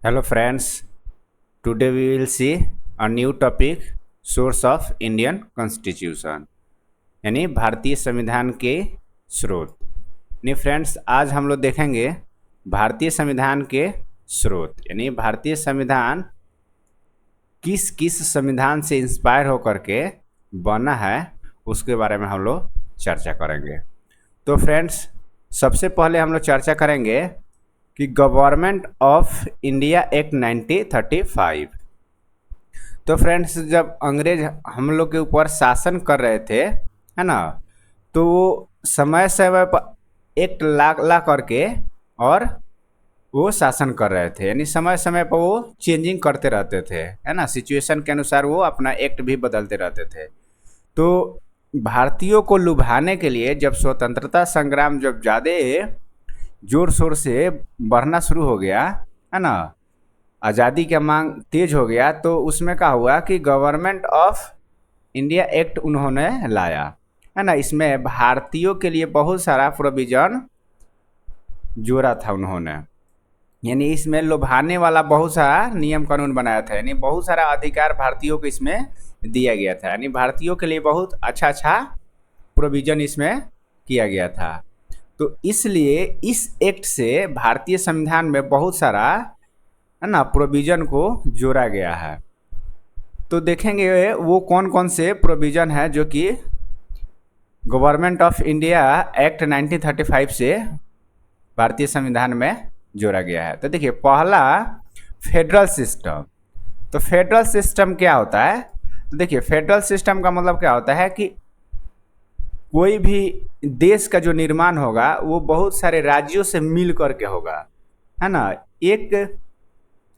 Hello friends, today we will see a new topic source of Indian Constitution यानी भारतीय संविधान के स्रोत। यानी फ्रेंड्स आज हम लोग देखेंगे भारतीय संविधान के स्रोत यानी भारतीय संविधान किस किस संविधान से इंस्पायर होकर के बना है उसके बारे में हम लोग चर्चा करेंगे। तो फ्रेंड्स सबसे पहले हम लोग चर्चा करेंगे कि गवर्नमेंट ऑफ इंडिया एक्ट 1935। तो फ्रेंड्स जब अंग्रेज हम लोग के ऊपर शासन कर रहे थे है ना, तो वो समय समय पर एक्ट ला करके और वो शासन कर रहे थे, यानी समय समय पर वो चेंजिंग करते रहते थे है ना, सिचुएशन के अनुसार वो अपना एक्ट भी बदलते रहते थे। तो भारतीयों को लुभाने के लिए जब स्वतंत्रता संग्राम जब ज़्यादा जोर शोर से बढ़ना शुरू हो गया है ना, आज़ादी का मांग तेज हो गया, तो उसमें क्या हुआ कि गवर्नमेंट ऑफ इंडिया एक्ट उन्होंने लाया है ना। इसमें भारतीयों के लिए बहुत सारा प्रोविज़न जोड़ा था उन्होंने, यानी इसमें लुभाने वाला बहुत सारा नियम कानून बनाया था, यानी बहुत सारा अधिकार भारतीयों को इसमें दिया गया था, यानी भारतीयों के लिए बहुत अच्छा प्रोविज़न इसमें किया गया था। तो इसलिए इस एक्ट से भारतीय संविधान में बहुत सारा है ना प्रोविज़न को जोड़ा गया है। तो देखेंगे वो कौन कौन से प्रोविज़न है जो कि गवर्नमेंट ऑफ इंडिया एक्ट 1935 से भारतीय संविधान में जोड़ा गया है। तो देखिए पहला फेडरल सिस्टम। तो फेडरल सिस्टम क्या होता है? तो देखिए फेडरल सिस्टम का मतलब क्या होता है कि कोई भी देश का जो निर्माण होगा वो बहुत सारे राज्यों से मिल करके होगा है ना। एक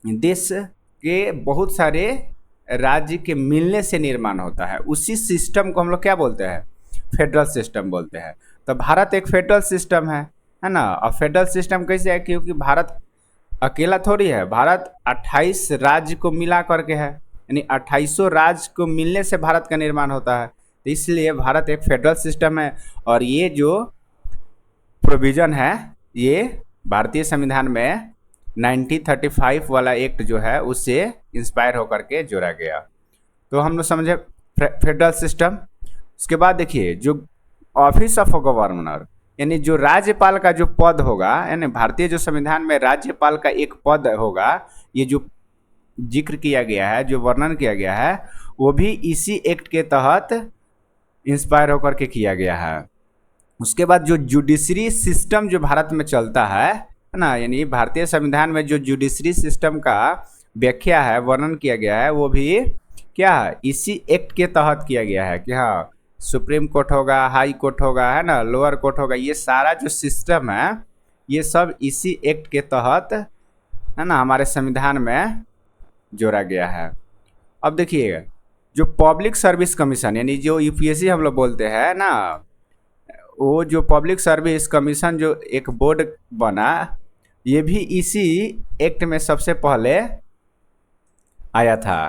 देश के बहुत सारे राज्य के मिलने से निर्माण होता है, उसी सिस्टम को हम लोग क्या बोलते हैं? फेडरल सिस्टम बोलते हैं। तो भारत एक फेडरल सिस्टम है ना। और फेडरल सिस्टम कैसे है? क्योंकि भारत अकेला थोड़ी है, भारत 28 राज्य को मिला करके है, यानी 2800 राज्य को मिलने से भारत का निर्माण होता है। तो इसलिए भारत एक फेडरल सिस्टम है और ये जो प्रोविज़न है ये भारतीय संविधान में 1935 वाला एक्ट जो है उससे इंस्पायर होकर के जोड़ा गया। तो हम लोग समझे फेडरल सिस्टम। उसके बाद देखिए जो ऑफिस ऑफ गवर्नर, यानी जो राज्यपाल का जो पद होगा, यानी भारतीय जो संविधान में राज्यपाल का एक पद होगा, ये जो जिक्र किया गया है, जो वर्णन किया गया है, वो भी इसी एक्ट के तहत इंस्पायर होकर के किया गया है। उसके बाद जो जुडिशरी सिस्टम जो भारत में चलता है ना, यानी भारतीय संविधान में जो जुडिशरी सिस्टम का व्याख्या है, वर्णन किया गया है, वो भी क्या है? इसी एक्ट के तहत किया गया है कि हाँ सुप्रीम कोर्ट होगा, हाई कोर्ट होगा है ना, लोअर कोर्ट होगा, ये सारा जो सिस्टम है ये सब इसी एक्ट के तहत है ना हमारे संविधान में जोड़ा गया है। अब देखिए जो पब्लिक सर्विस कमीशन, यानी जो यूपीएससी हम लोग बोलते हैं ना, वो जो पब्लिक सर्विस कमीशन जो एक बोर्ड बना, ये भी इसी एक्ट में सबसे पहले आया था।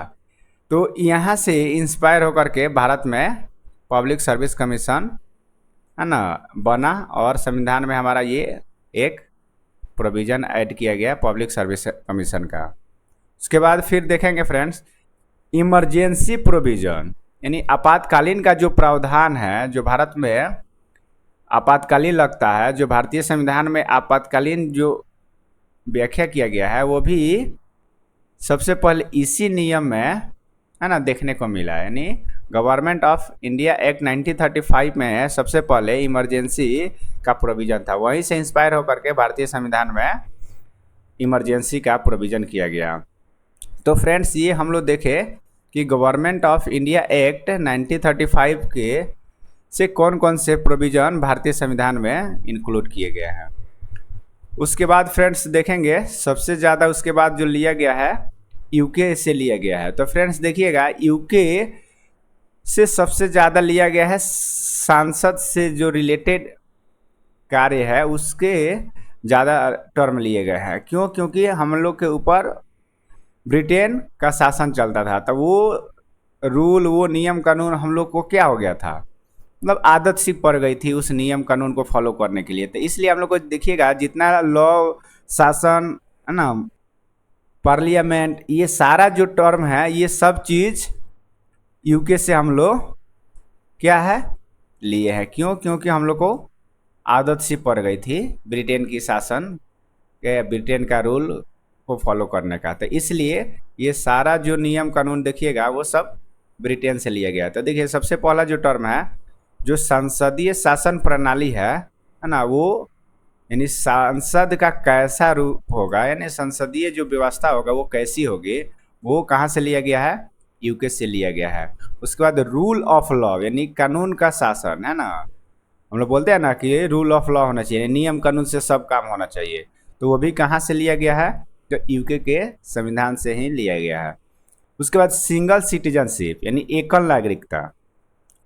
तो यहाँ से इंस्पायर होकर के भारत में पब्लिक सर्विस कमीशन है ना बना और संविधान में हमारा ये एक प्रोविज़न ऐड किया गया पब्लिक सर्विस कमीशन का। उसके बाद फिर देखेंगे फ्रेंड्स इमरजेंसी प्रोविज़न, यानी आपातकालीन का जो प्रावधान है, जो भारत में आपातकालीन लगता है, जो भारतीय संविधान में आपातकालीन जो व्याख्या किया गया है, वो भी सबसे पहले इसी नियम में है ना देखने को मिला है। यानी गवर्नमेंट ऑफ इंडिया एक्ट 1935 में सबसे पहले इमरजेंसी का प्रोविज़न था, वहीं से इंस्पायर होकर के भारतीय संविधान में इमरजेंसी का प्रोविज़न किया गया। तो फ्रेंड्स ये हम लोग देखे कि गवर्नमेंट ऑफ इंडिया एक्ट 1935 के से कौन कौन से प्रोविज़न भारतीय संविधान में इंक्लूड किए गए हैं। उसके बाद फ्रेंड्स देखेंगे सबसे ज़्यादा उसके बाद जो लिया गया है यूके से लिया गया है। तो फ्रेंड्स देखिएगा यूके से सबसे ज़्यादा लिया गया है, सांसद से जो रिलेटेड कार्य है उसके ज़्यादा टर्म लिए गए हैं। क्यों? क्योंकि हम लोग के ऊपर ब्रिटेन का शासन चलता था, तो वो रूल वो नियम कानून हम लोग को क्या हो गया था, मतलब आदत सी पड़ गई थी उस नियम कानून को फॉलो करने के लिए। तो इसलिए हम लोग को देखिएगा जितना लॉ शासन है ना पार्लियामेंट, ये सारा जो टर्म है ये सब चीज़ यूके से हम लोग क्या है लिए हैं। क्यों? क्योंकि हम लोग को आदत सी पड़ गई थी ब्रिटेन की शासन के, ब्रिटेन का रूल को फॉलो करने का। तो इसलिए ये सारा जो नियम कानून देखिएगा वो सब ब्रिटेन से लिया गया। तो देखिए सबसे पहला जो टर्म है, जो संसदीय शासन प्रणाली है ना, वो यानी सांसद का कैसा रूप होगा, यानी संसदीय जो व्यवस्था होगा वो कैसी होगी, वो कहाँ से लिया गया है? यूके से लिया गया है। उसके बाद रूल ऑफ लॉ, यानी कानून का शासन है ना, हम लोग बोलते हैं ना कि रूल ऑफ लॉ होना चाहिए, नियम कानून से सब काम होना चाहिए, तो वो भी कहाँ से लिया गया है? तो यूके के संविधान से ही लिया गया है। उसके बाद सिंगल सिटीजनशिप, यानी एकल नागरिकता।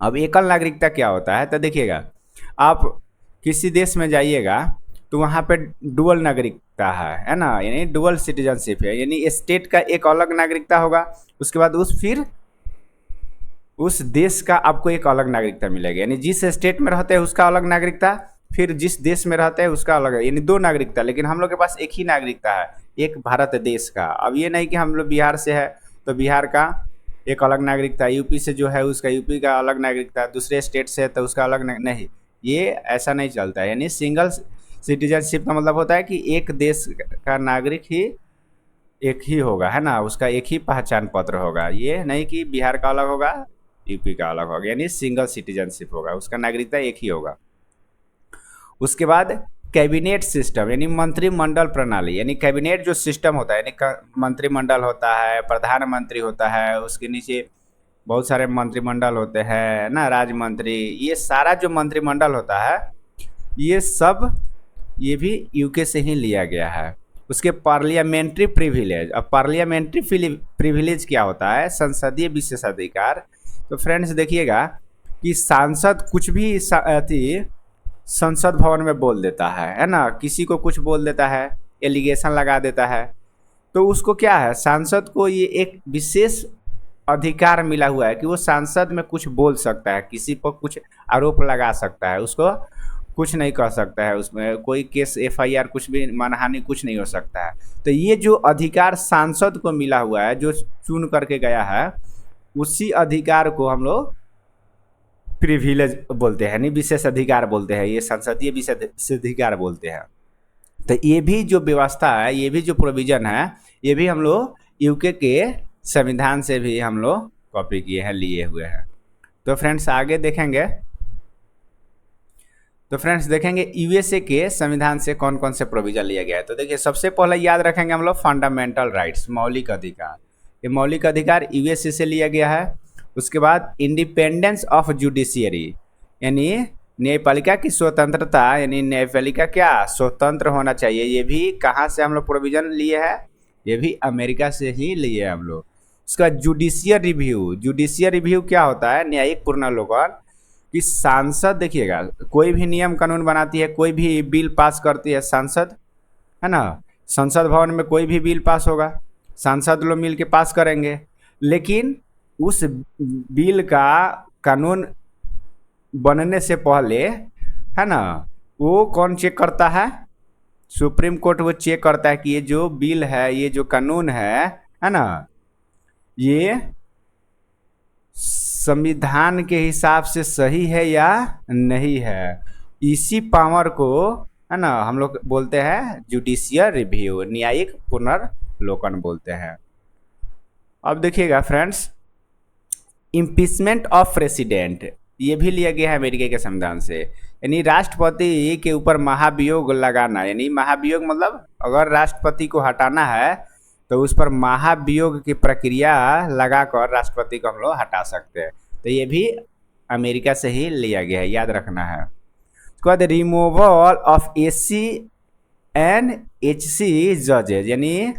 अब एकल नागरिकता क्या होता है? तो देखिएगा, आप किसी देश में जाइएगा तो वहाँ पे डुअल नागरिकता है ना, यानी डुअल सिटीजनशिप है, यानी स्टेट का एक अलग नागरिकता होगा, उसके बाद फिर उस देश का आपको एक अलग नागरिकता मिलेगा, यानी जिस स्टेट में रहते हैं उसका अलग नागरिकता, फिर जिस देश में रहते हैं उसका अलग है, यानी दो नागरिकता। लेकिन हम लोग के पास एक ही नागरिकता है, एक भारत देश का। अब ये नहीं कि हम लोग बिहार से है तो बिहार का एक अलग नागरिकता, यूपी से जो है उसका यूपी का अलग नागरिकता, दूसरे स्टेट से है तो उसका अलग नहीं, ये ऐसा नहीं चलता है। यानी सिंगल सिटीजनशिप का मतलब होता है कि एक देश का नागरिक ही एक ही होगा, है ना, उसका एक ही पहचान पत्र होगा। ये नहीं कि बिहार का अलग होगा यूपी का अलग होगा, यानी सिंगल सिटीजनशिप होगा, उसका नागरिकता एक ही होगा। उसके बाद कैबिनेट सिस्टम, यानी मंत्रिमंडल प्रणाली, यानी कैबिनेट जो सिस्टम होता है, यानी मंत्रिमंडल होता है, प्रधानमंत्री होता है, उसके नीचे बहुत सारे मंत्रिमंडल होते हैं ना, राज्य मंत्री, ये सारा जो मंत्रिमंडल होता है ये सब ये भी यूके से ही लिया गया है। उसके पार्लियामेंट्री प्रिविलेज, अब पार्लियामेंट्री प्रिविलेज क्या होता है? संसदीय विशेषाधिकार। तो फ्रेंड्स देखिएगा कि सांसद कुछ भी संसद भवन में बोल देता है ना, किसी को कुछ बोल देता है, एलिगेशन लगा देता है, तो उसको क्या है, सांसद को ये एक विशेष अधिकार मिला हुआ है कि वो सांसद में कुछ बोल सकता है, किसी पर कुछ आरोप लगा सकता है, उसको कुछ नहीं कर सकता है, उसमें कोई केस एफआईआर कुछ भी मानहानि कुछ नहीं हो सकता है। तो ये जो अधिकार सांसद को मिला हुआ है, जो चुन करके गया है, उसी अधिकार को हम लोग प्रिविलेज बोलते हैं, नहीं विशेष अधिकार बोलते हैं, ये संसदीय विशेष अधिकार बोलते हैं। तो ये भी जो व्यवस्था है, ये भी जो प्रोविजन है, ये भी हम लोग यूके के संविधान से भी हम लोग कॉपी किए हैं, लिए हुए हैं। तो फ्रेंड्स आगे देखेंगे, तो फ्रेंड्स देखेंगे यूएसए के संविधान से कौन कौन से प्रोविजन लिया गया है। तो देखिए सबसे पहले याद रखेंगे हम लोग फंडामेंटल राइट्स, मौलिक अधिकार। ये मौलिक अधिकार यूएसए से लिया गया है। उसके बाद इंडिपेंडेंस ऑफ जुडिशियरी, यानी न्यायपालिका की स्वतंत्रता, यानी न्यायपालिका क्या स्वतंत्र होना चाहिए, ये भी कहाँ से हम लोग प्रोविजन लिए हैं? ये भी अमेरिका से ही लिए हम लोग। उसका जुडिशियल रिव्यू, जुडिशियल रिव्यू क्या होता है? न्यायिक पुनर्विलोकन, कि सांसद देखिएगा कोई भी नियम कानून बनाती है, कोई भी बिल पास करती है सांसद, है ना, संसद भवन में कोई भी बिल पास होगा, सांसद लोग मिल के पास करेंगे, लेकिन उस बिल का कानून बनने से पहले, है ना, वो कौन चेक करता है? सुप्रीम कोर्ट वो चेक करता है कि ये जो बिल है, ये जो कानून है ना, ये संविधान के हिसाब से सही है या नहीं है। इसी पावर को, है ना, हम लोग बोलते हैं जुडिशियल रिव्यू, न्यायिक पुनर्विलोकन बोलते हैं। अब देखिएगा फ्रेंड्स, इम्पीचमेंट ऑफ प्रेसिडेंट, ये भी लिया गया है अमेरिका के संविधान से, यानी राष्ट्रपति के ऊपर महाभियोग लगाना, यानी महाभियोग मतलब अगर राष्ट्रपति को हटाना है तो उस पर महाभियोग की प्रक्रिया लगाकर राष्ट्रपति को हम लोग हटा सकते हैं। तो ये भी अमेरिका से ही लिया गया है, याद रखना है। उसके बाद removal of SC and HC जजेज, यानी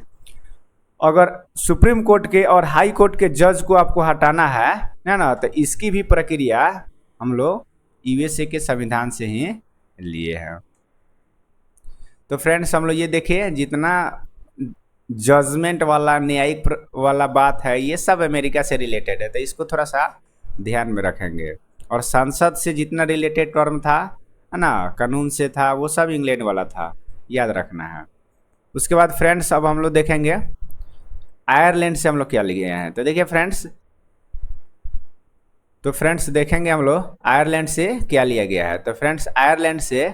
अगर सुप्रीम कोर्ट के और हाई कोर्ट के जज को आपको हटाना है ना, तो इसकी भी प्रक्रिया हम लोग यूएसए के संविधान से ही लिए हैं। तो फ्रेंड्स हम लोग ये देखें, जितना जजमेंट वाला न्यायिक वाला बात है ये सब अमेरिका से रिलेटेड है, तो इसको थोड़ा सा ध्यान में रखेंगे। और संसद से जितना रिलेटेड टर्म था, है ना, कानून से था, वो सब इंग्लैंड वाला था, याद रखना है। उसके बाद फ्रेंड्स अब हम लोग देखेंगे आयरलैंड से हम लोग क्या लिए हैं, तो देखिए फ्रेंड्स, तो फ्रेंड्स देखेंगे हम लोग आयरलैंड से क्या लिया गया है। तो फ्रेंड्स आयरलैंड से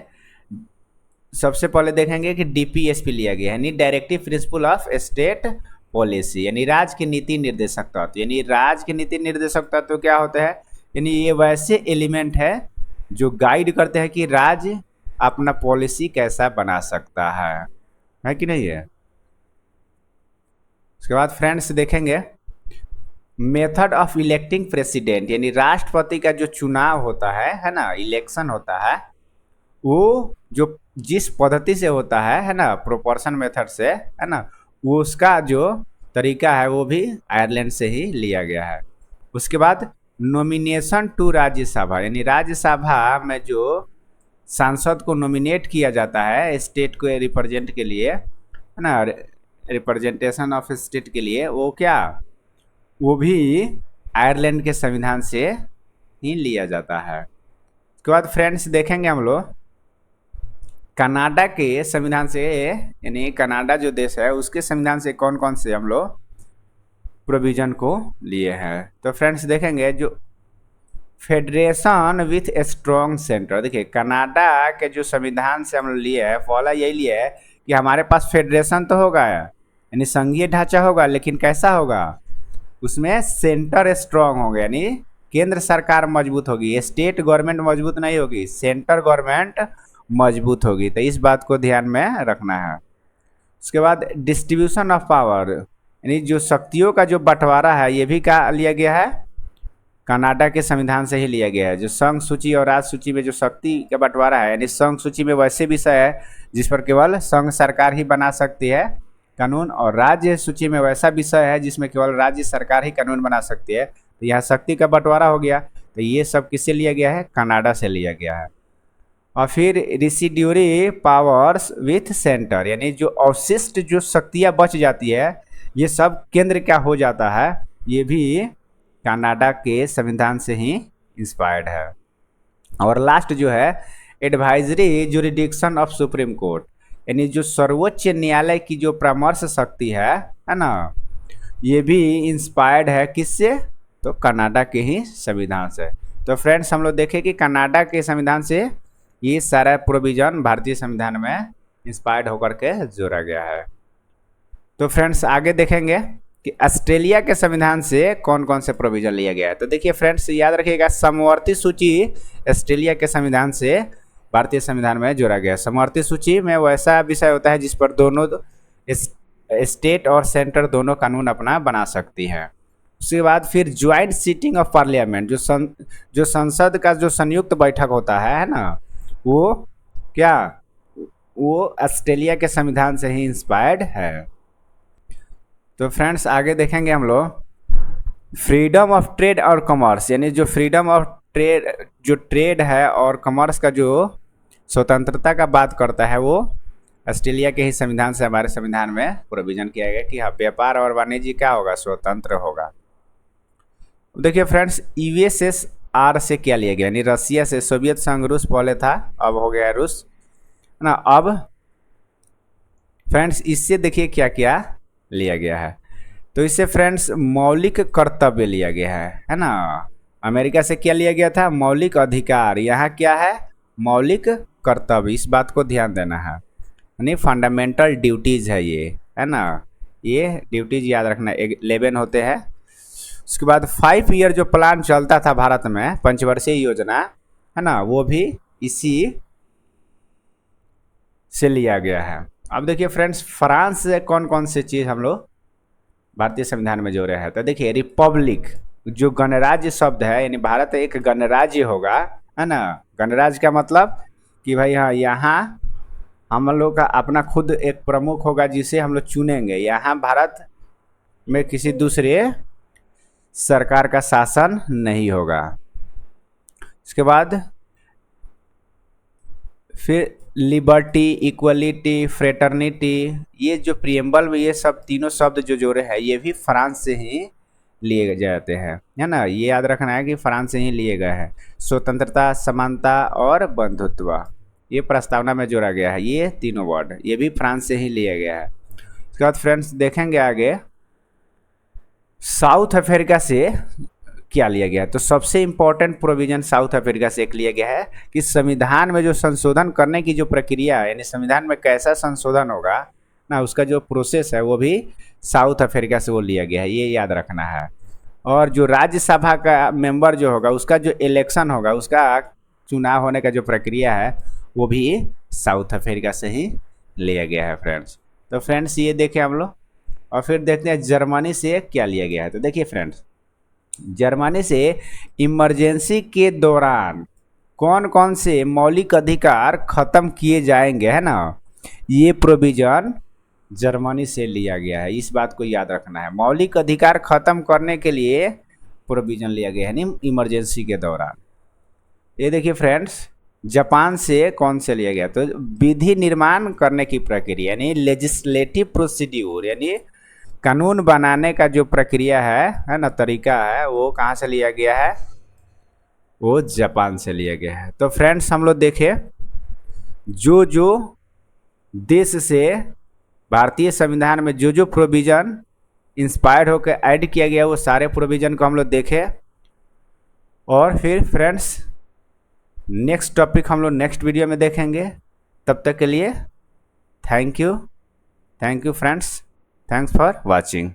सबसे पहले देखेंगे कि डीपीएसपी लिया गया है, यानी directive principle of state policy, यानी राज्य की नीति निर्देशक तत्व। यानी राज्य के नीति निर्देशक तत्व क्या होता है, यानी ये वैसे एलिमेंट है जो गाइड करते हैं कि राज्य अपना पॉलिसी कैसा बना सकता है कि नहीं है। उसके बाद फ्रेंड्स देखेंगे मेथड ऑफ इलेक्टिंग प्रेसिडेंट, यानी राष्ट्रपति का जो चुनाव होता है ना, इलेक्शन होता है, वो जो जिस पद्धति से होता है ना, प्रोपोर्शन मेथड से, है ना, वो उसका जो तरीका है वो भी आयरलैंड से ही लिया गया है। उसके बाद नॉमिनेशन टू राज्यसभा, यानी राज्यसभा में जो सांसद को नॉमिनेट किया जाता है स्टेट को रिप्रेजेंट के लिए, है ना, रिप्रेजेंटेशन ऑफ स्टेट के लिए, वो क्या, वो भी आयरलैंड के संविधान से ही लिया जाता है। उसके बाद फ्रेंड्स देखेंगे हम लोग कनाडा के संविधान से, यानी कनाडा जो देश है उसके संविधान से कौन कौन से हम लोग प्रोविजन को लिए हैं। तो फ्रेंड्स देखेंगे जो फेडरेशन विथ स्ट्रॉन्ग सेंटर, देखिए कनाडा के जो संविधान से हम लोग लिए हैं, पहला यही लिए है कि हमारे पास फेडरेशन तो होगा, यानी संघीय ढांचा होगा, लेकिन कैसा होगा, उसमें सेंटर स्ट्रॉन्ग होगा, यानी केंद्र सरकार मजबूत होगी, स्टेट गवर्नमेंट मजबूत नहीं होगी, सेंटर गवर्नमेंट मजबूत होगी। तो इस बात को ध्यान में रखना है। उसके बाद डिस्ट्रीब्यूशन ऑफ पावर, यानी जो शक्तियों का जो बंटवारा है ये भी क्या लिया गया है, कनाडा के संविधान से ही लिया गया है। जो संघ सूची और राज्य सूची में जो शक्ति का बंटवारा है, यानी संघ सूची में वैसे विषय है जिस पर केवल संघ सरकार ही बना सकती है कानून, और राज्य सूची में वैसा विषय है जिसमें केवल राज्य सरकार ही कानून बना सकती है। तो यहाँ शक्ति का बंटवारा हो गया, तो ये सब किससे लिया गया है, कनाडा से लिया गया है। और फिर रिसिड्यूरी पावर्स विथ सेंटर, यानी जो अवशिष्ट जो शक्तियाँ बच जाती है ये सब केंद्र क्या हो जाता है, ये भी कनाडा के संविधान से ही इंस्पायर्ड है। और लास्ट जो है advisory jurisdiction of supreme court, यानी जो सर्वोच्च न्यायालय की जो परामर्श शक्ति है ना, ये भी इंस्पायर्ड है किससे, तो कनाडा के ही संविधान से। तो फ्रेंड्स हम लोग देखें कि कनाडा के संविधान से ये सारा प्रोविजन भारतीय संविधान में इंस्पायर्ड होकर के जोड़ा गया है। तो फ्रेंड्स आगे देखेंगे कि ऑस्ट्रेलिया के संविधान से कौन कौन से प्रोविजन लिया गया है। तो देखिए फ्रेंड्स याद रखिएगा समवर्ती सूची ऑस्ट्रेलिया के संविधान से भारतीय संविधान में जोड़ा गया है। समवर्ती सूची में वैसा विषय होता है जिस पर दोनों स्टेट और सेंटर दोनों कानून अपना बना सकती है। उसके बाद फिर ज्वाइंट सीटिंग ऑफ पार्लियामेंट, जो संसद का जो संयुक्त बैठक होता है ना, वो क्या, वो ऑस्ट्रेलिया के संविधान से ही इंस्पायर्ड है। तो फ्रेंड्स आगे देखेंगे हम लोग फ्रीडम ऑफ ट्रेड और कॉमर्स, यानी जो फ्रीडम ऑफ ट्रेड, जो ट्रेड है और कॉमर्स का जो स्वतंत्रता का बात करता है, वो ऑस्ट्रेलिया के ही संविधान से हमारे संविधान में प्रोविजन किया गया कि हाँ व्यापार और वाणिज्य क्या होगा, स्वतंत्र होगा। देखिए फ्रेंड्स यूएसएसआर से क्या लिया गया, यानी रसिया से, सोवियत संघ रूस पहले था अब हो गया रूस, है ना। अब फ्रेंड्स इससे देखिए क्या क्या लिया गया है। तो इससे फ्रेंड्स मौलिक कर्तव्य लिया गया है ना। अमेरिका से क्या लिया गया था, मौलिक अधिकार, यहाँ क्या है, मौलिक कर्तव्य, इस बात को ध्यान देना है, यानी फंडामेंटल ड्यूटीज़ है ये, है ना, ये ड्यूटीज़ याद रखना 11 होते हैं। उसके बाद 5 ईयर जो प्लान चलता था भारत में, पंचवर्षीय योजना, है ना, वो भी इसी से लिया गया है। अब देखिए फ्रेंड्स फ्रांस से कौन कौन से चीज़ हम लोग भारतीय संविधान में जोड़े हैं। तो देखिए रिपब्लिक, जो गणराज्य शब्द है, यानी भारत एक गणराज्य होगा, है ना। गणराज्य का मतलब कि भाई हाँ यहाँ हम लोग का अपना खुद एक प्रमुख होगा जिसे हम लोग चुनेंगे, यहाँ भारत में किसी दूसरे सरकार का शासन नहीं होगा। इसके बाद फिर लिबर्टी, इक्वलिटी, फ्रेटर्निटी, ये जो प्रियम्बल में ये सब तीनों शब्द जो जोड़े हैं ये भी फ्रांस से ही लिए जाते हैं, है ना, ये याद रखना है कि फ्रांस से ही लिए गए हैं। स्वतंत्रता, समानता और बंधुत्व, ये प्रस्तावना में जोड़ा गया है, ये तीनों वर्ड ये भी फ्रांस से ही लिया गया है। उसके बाद फ्रेंड्स देखेंगे आगे साउथ अफ्रीका से क्या लिया गया है? तो सबसे इम्पोर्टेंट प्रोविजन साउथ अफ्रीका से एक लिया गया है कि संविधान में जो संशोधन करने की जो प्रक्रिया है, यानी संविधान में कैसा संशोधन होगा ना, उसका जो प्रोसेस है वो भी साउथ अफ्रीका से वो लिया गया है, ये याद रखना है। और जो राज्यसभा का मेंबर जो होगा, उसका जो इलेक्शन होगा, उसका चुनाव होने का जो प्रक्रिया है वो भी साउथ अफ्रीका से ही लिया गया है फ्रेंड्स। तो फ्रेंड्स ये देखें हम लोग, और फिर देखते हैं जर्मनी से क्या लिया गया है। तो देखिए फ्रेंड्स, जर्मनी से इमरजेंसी के दौरान कौन कौन से मौलिक अधिकार खत्म किए जाएंगे, है ना, ये प्रोविजन जर्मनी से लिया गया है। इस बात को याद रखना है, मौलिक अधिकार खत्म करने के लिए प्रोविजन लिया गया है यानी इमरजेंसी के दौरान। ये देखिए फ्रेंड्स, जापान से कौन से लिया गया? तो विधि निर्माण करने की प्रक्रिया यानी लेजिस्लेटिव प्रोसीड्यूर, यानी कानून बनाने का जो प्रक्रिया है ना, तरीका है, वो कहाँ से लिया गया है? वो जापान से लिया गया है। तो फ्रेंड्स हम लोग देखें, जो जो देश से भारतीय संविधान में जो जो प्रोविज़न इंस्पायर्ड होकर ऐड किया गया, वो सारे प्रोविज़न को हम लोग देखें। और फिर फ्रेंड्स नेक्स्ट टॉपिक हम लोग नेक्स्ट वीडियो में देखेंगे। तब तक के लिए thank you friends, thanks for watching.